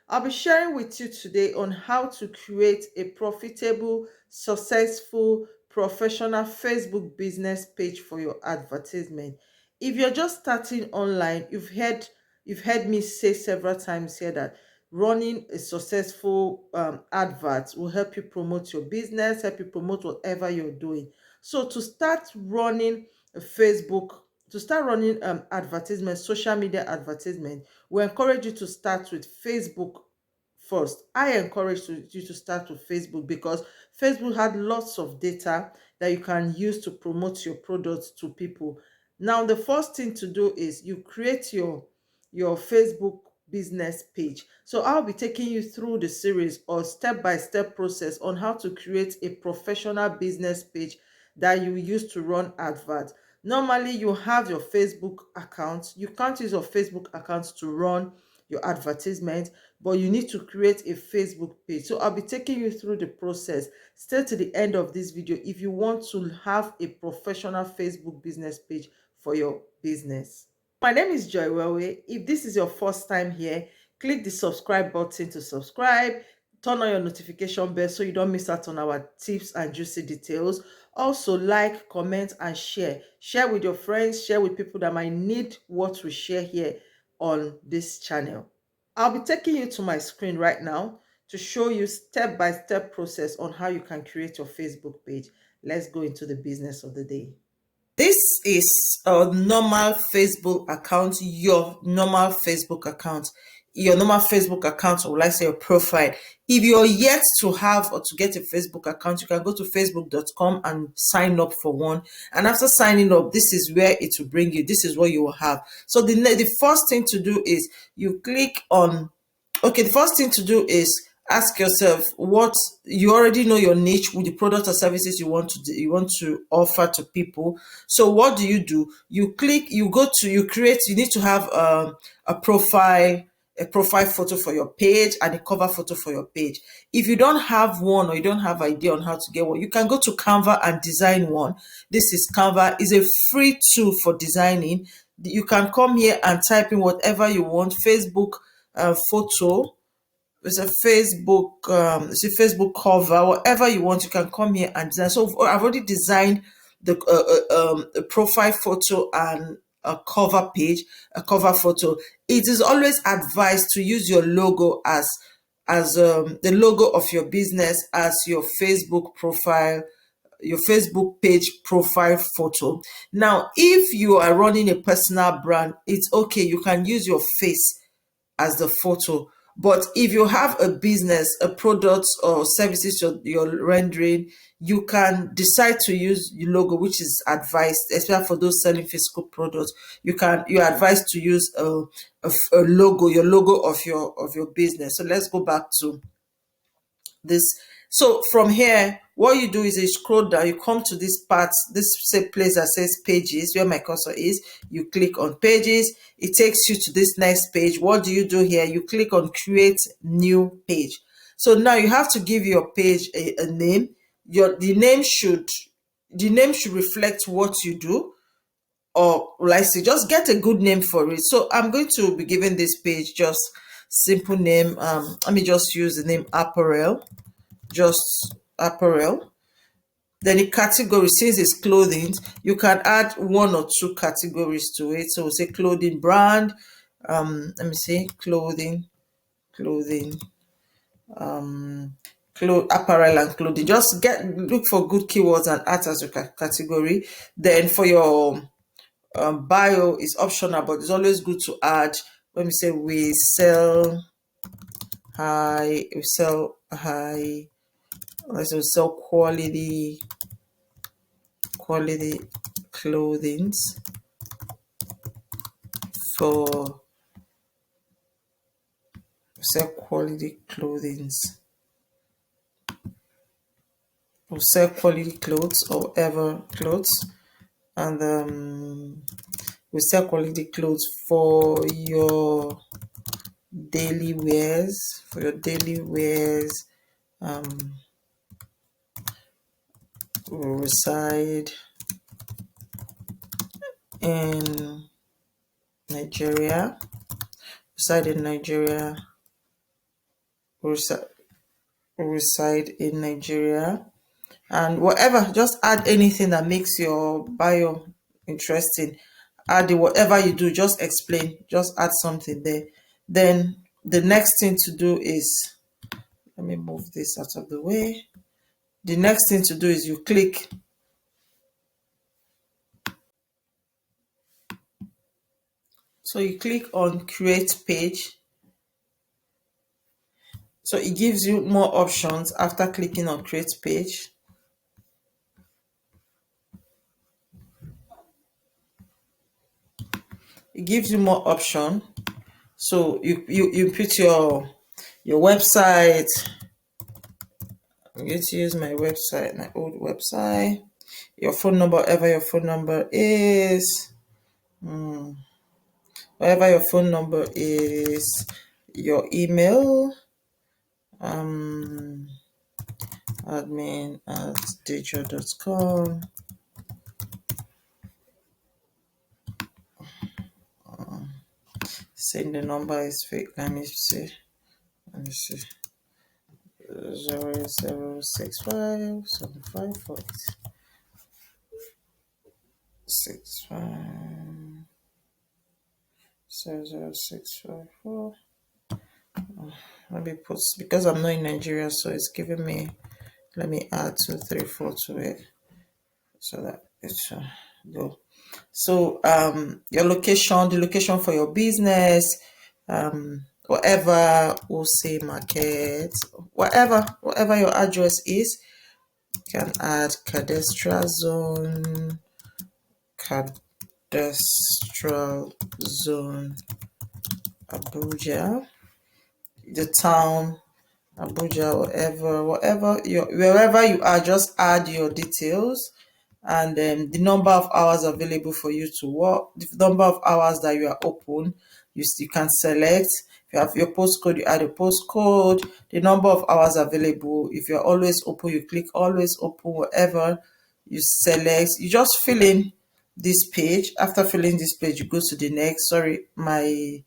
I'll be sharing with you today on how to create a profitable, successful, professional Facebook business page for your advertisement. If you're just starting online, you've heard me say several times here that running a successful advert will help you promote your business, help you promote whatever you're doing. So to start running advertisement, social media advertisement, we encourage you to start with Facebook first. I encourage you to start with Facebook because Facebook had lots of data that you can use to promote your products to people. Now, the first thing to do is you create your Facebook business page. So I'll be taking you through the series or step-by-step process on how to create a professional business page that you use to run adverts. Normally, you have your Facebook account. You can't use your Facebook account to run your advertisement, but you need to create a Facebook page. So I'll be taking you through the process. Stay to the end of this video if you want to have a professional Facebook business page for your business. My name is Joy Welwe. If this is your first time here, click the subscribe button to subscribe. Turn on your notification bell so you don't miss out on our tips and juicy details. Also, like, comment, and share. Share with your friends, share with people that might need what we share here on this channel. I'll be taking you to my screen right now to show you step-by-step process on how you can create your Facebook page. Let's go into the business of the day. This is a normal Facebook account, your normal Facebook account. Your normal Facebook account, or let's say your profile. If you're yet to have or to get a Facebook account, you can go to facebook.com and sign up for one. And after signing up, this is where it will bring you. This is what you will have. So the first thing to do is you click on, okay, the first thing to do is ask yourself what you already know your niche with the product or services you want to do, you want to offer to people. So what do? You click, you go to, you create, you need to have a profile, a profile photo for your page and a cover photo for your page. If you don't have one or you don't have idea on how to get one, you can go to Canva and design one. This is Canva, is a free tool for designing. You can come here and type in whatever you want. Facebook photo, it's a Facebook cover, whatever you want, you can come here and design. So I've already designed a profile photo and a cover page, a cover photo. It is always advised to use your logo as the logo of your business as your Facebook profile, your Facebook page profile photo. Now, if you are running a personal brand, it's okay. You can use your face as the photo. But if you have a business, a product or services you're rendering, you can decide to use your logo, which is advised, especially for those selling physical products. You're advised to use a logo, your logo of your business. So let's go back to this. So from here, what you do is you scroll down, you come to this part, this place that says pages, where my cursor is. You click on pages, it takes you to this next page. What do you do here? You click on create new page. So now you have to give your page a name. The name should reflect what you do, or like say just get a good name for it. So I'm going to be giving this page just simple name. Let me just use the name apparel, just apparel. Then the category, since it's clothing, you can add one or two categories to it. So we'll say clothing brand. Let me see, clothing, apparel and clothing. Just look for good keywords and add as a category. Then for your bio is optional, but it's always good to add. Let me say we sell high. Let's say we sell quality clothings for sell quality clothings or sell quality clothes or ever clothes, and we sell quality clothes for your daily wears, will reside in Nigeria, resi- reside in Nigeria. And whatever, just add anything that makes your bio interesting. Add it, whatever you do, just explain, just add something there. Then the next thing to do is, let me move this out of the way. The next thing to do is you click. So you click on create page. So it gives you more options after clicking on create page. It gives you more option. So you put your website. I'm going to use my website, my old website. Your phone number, whatever your phone number is. Whatever your phone number is, your email, admin@dejo.com. Saying the number is fake. Let me see. 00757565. Let me put, because I'm not in Nigeria, so it's giving me, let me add 234 to it so that it should go. So your location, the location for your business, whatever, we'll say market, whatever your address is, you can add cadastral zone, Abuja, the town, Abuja, wherever you are, just add your details, and the number of hours available for you to work, the number of hours that you are open, you can select. If you have your postcode, you add a postcode, the number of hours available. If you're always open, you click always open, whatever you select. You just fill in this page. After filling this page, you go to the next. Sorry, my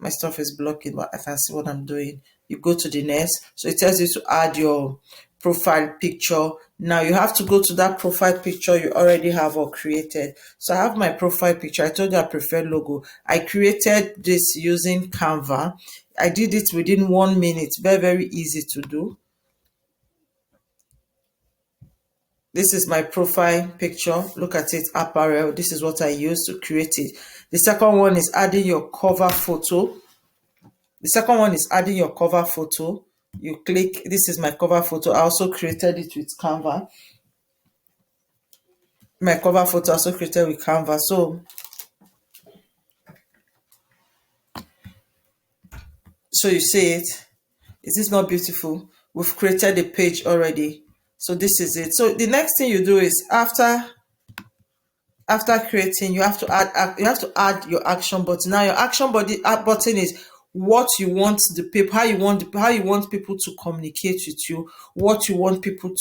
stuff is blocking, but I can see what I'm doing. You go to the next. So it tells you to add your profile picture. Now you have to go to that profile picture you already have or created. So I have my profile picture. I told you I prefer logo. I created this using Canva. I did it within 1 minute. Very, very easy to do. This is my profile picture. Look at it, apparel. This is what I used to create it. The second one is adding your cover photo. The second one is adding your cover photo. You click, this is my cover photo. I also created it with Canva. My cover photo also created with Canva. So you see it. Is this not beautiful? We've created a page already. So this is it. So the next thing you do is after creating, you have to add your action button. Now your action button is what you want the people, how you want people to communicate with you, how you want people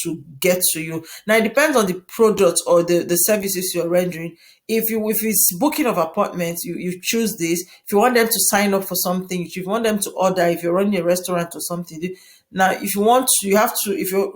to get to you. Now it depends on the product or the services you're rendering. If it's booking of appointments, you choose this. If you want them to sign up for something, if you want them to order, if you're running a restaurant or something. Now if you want to, if you're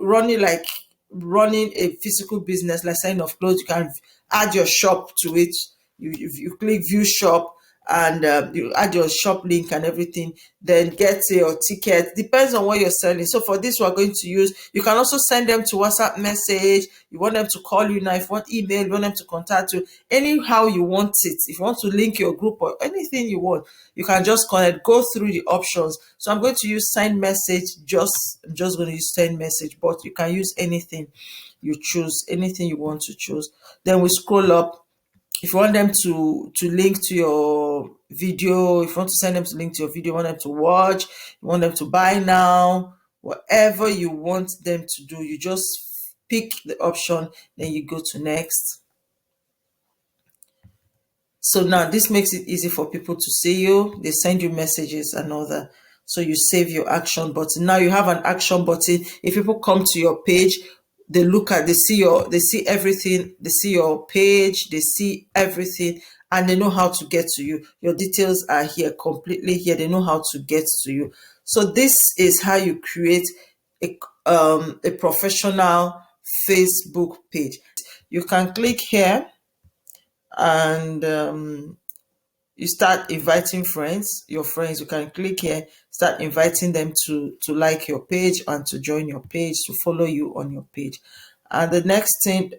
running a physical business like selling of clothes, you can add your shop to it. You click view shop, and you add your shop link and everything, then get your ticket. Depends on what you're selling. So for this, we're going to use, you can also send them to WhatsApp message. You want them to call you now, if you want email, you want them to contact you, anyhow you want it. If you want to link your group or anything you want, you can just connect, go through the options. So I'm going to use send message. I'm just going to use send message, but you can use anything you choose, anything you want to choose. Then we scroll up. If you want them to link to your video, if you want to send them to link to your video, you want them to watch, you want them to buy now, whatever you want them to do, you just pick the option, then you go to next. So now this makes it easy for people to see you. They send you messages and all that. So you save your action button. Now you have an action button. If people come to your page, they see everything, they see your page, they see everything, and they know how to get to you. Your details are here, completely here. They know how to get to you. So this is how you create a professional Facebook page. You can click here and you start inviting friends, your friends. You can click here, start inviting them to like your page and to join your page, to follow you on your page. And the next thing,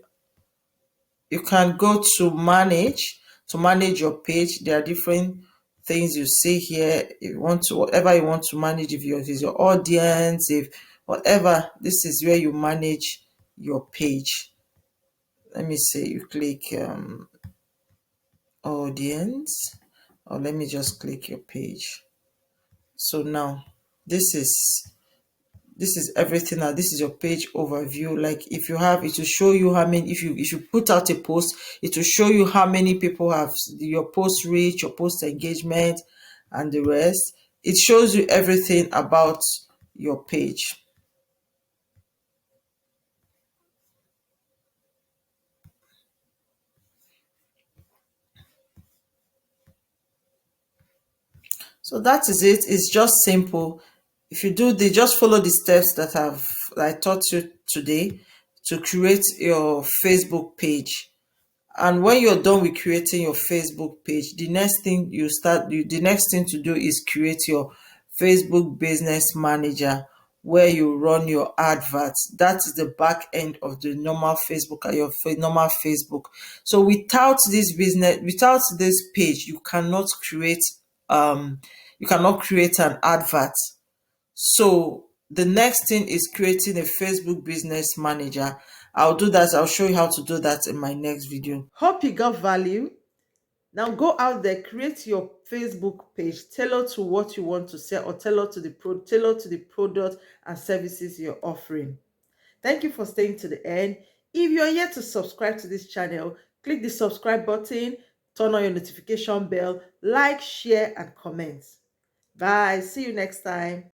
you can go to manage your page. There are different things you see here. If you want to, whatever you want to manage, if it's your audience, if whatever, this is where you manage your page. Let me say you click audience, or let me just click your page. So now this is everything. Now this is your page overview. Like if you have, it will show you how many, if you put out a post, it will show you how many people have your post reach, your post engagement, and the rest. It shows you everything about your page. So that is it. It's just simple. If you do the, just follow the steps that I taught you today to create your Facebook page. And when you're done with creating your Facebook page, the next thing the next thing to do is create your Facebook Business Manager, where you run your adverts. That is the back end of the normal Facebook, your normal Facebook. So without this page, you cannot create an advert. So the next thing is creating a Facebook Business Manager. I'll do that. I'll show you how to do that in my next video. Hope you got value. Now go out there, create your Facebook page, tailor to what you want to sell, or tailor to the product and services you're offering. Thank you for staying to the end. If you're yet to subscribe to this channel, click the subscribe button, turn on your notification bell, like, share, and comment. Bye. See you next time.